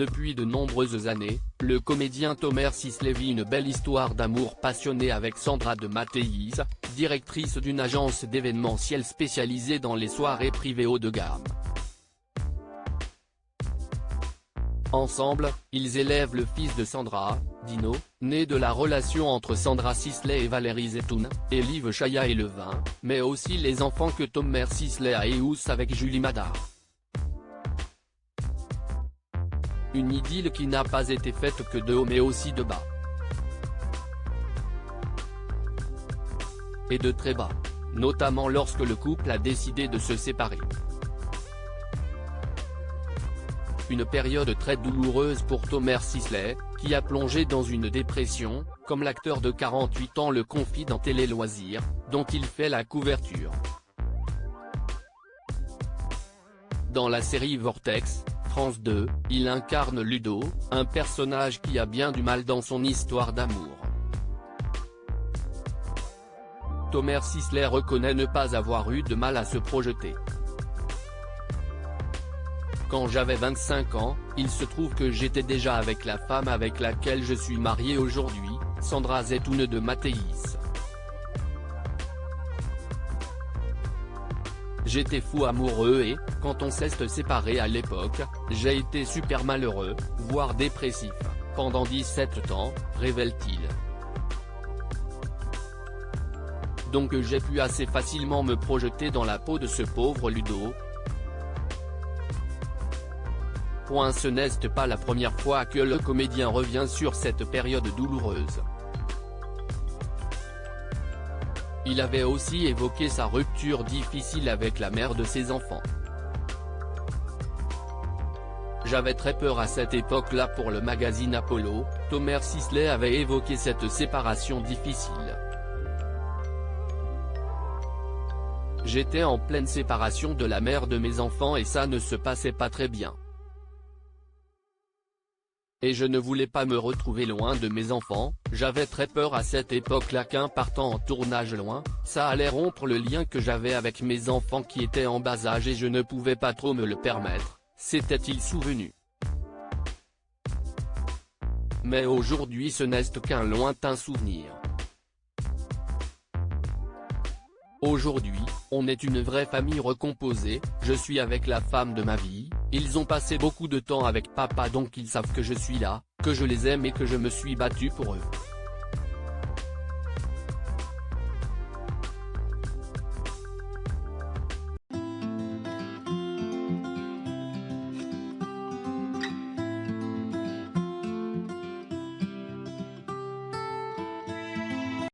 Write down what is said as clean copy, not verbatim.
Depuis de nombreuses années, le comédien Tomer Sisley vit une belle histoire d'amour passionné avec Sandra de Mattéis, directrice d'une agence d'événementiel spécialisée dans les soirées privées haut de gamme. Ensemble, ils élèvent le fils de Sandra, Dino, né de la relation entre Sandra Sisley et Valérie Zetoun, et Liv Chaya et Levin, mais aussi les enfants que Tomer Sisley a eus avec Julie Madar. Une idylle qui n'a pas été faite que de haut mais aussi de bas. Et de très bas. Notamment lorsque le couple a décidé de se séparer. Une période très douloureuse pour Tomer Sisley, qui a plongé dans une dépression, comme l'acteur de 48 ans le confie dans Télé Loisirs, dont il fait la couverture. Dans la série Vortex, France 2, il incarne Ludo, un personnage qui a bien du mal dans son histoire d'amour. Tomer Sisley reconnaît ne pas avoir eu de mal à se projeter. Quand j'avais 25 ans, il se trouve que j'étais déjà avec la femme avec laquelle je suis marié aujourd'hui, Sandra Zetoun de Mattéis. J'étais fou amoureux et, quand on s'est séparé à l'époque, j'ai été super malheureux, voire dépressif, pendant 17 ans, révèle-t-il. Donc j'ai pu assez facilement me projeter dans la peau de ce pauvre Ludo. Ce n'est pas la première fois que le comédien revient sur cette période douloureuse. Il avait aussi évoqué sa rupture difficile avec la mère de ses enfants. J'avais très peur à cette époque-là pour le magazine Apollo, Tomer Sisley avait évoqué cette séparation difficile. J'étais en pleine séparation de la mère de mes enfants et ça ne se passait pas très bien. Et je ne voulais pas me retrouver loin de mes enfants, j'avais très peur à cette époque-là qu'un partant en tournage loin, ça allait rompre le lien que j'avais avec mes enfants qui étaient en bas âge et je ne pouvais pas trop me le permettre, s'était-il souvenu. Mais aujourd'hui ce n'est qu'un lointain souvenir. Aujourd'hui, on est une vraie famille recomposée, je suis avec la femme de ma vie, ils ont passé beaucoup de temps avec papa donc ils savent que je suis là, que je les aime et que je me suis battu pour eux.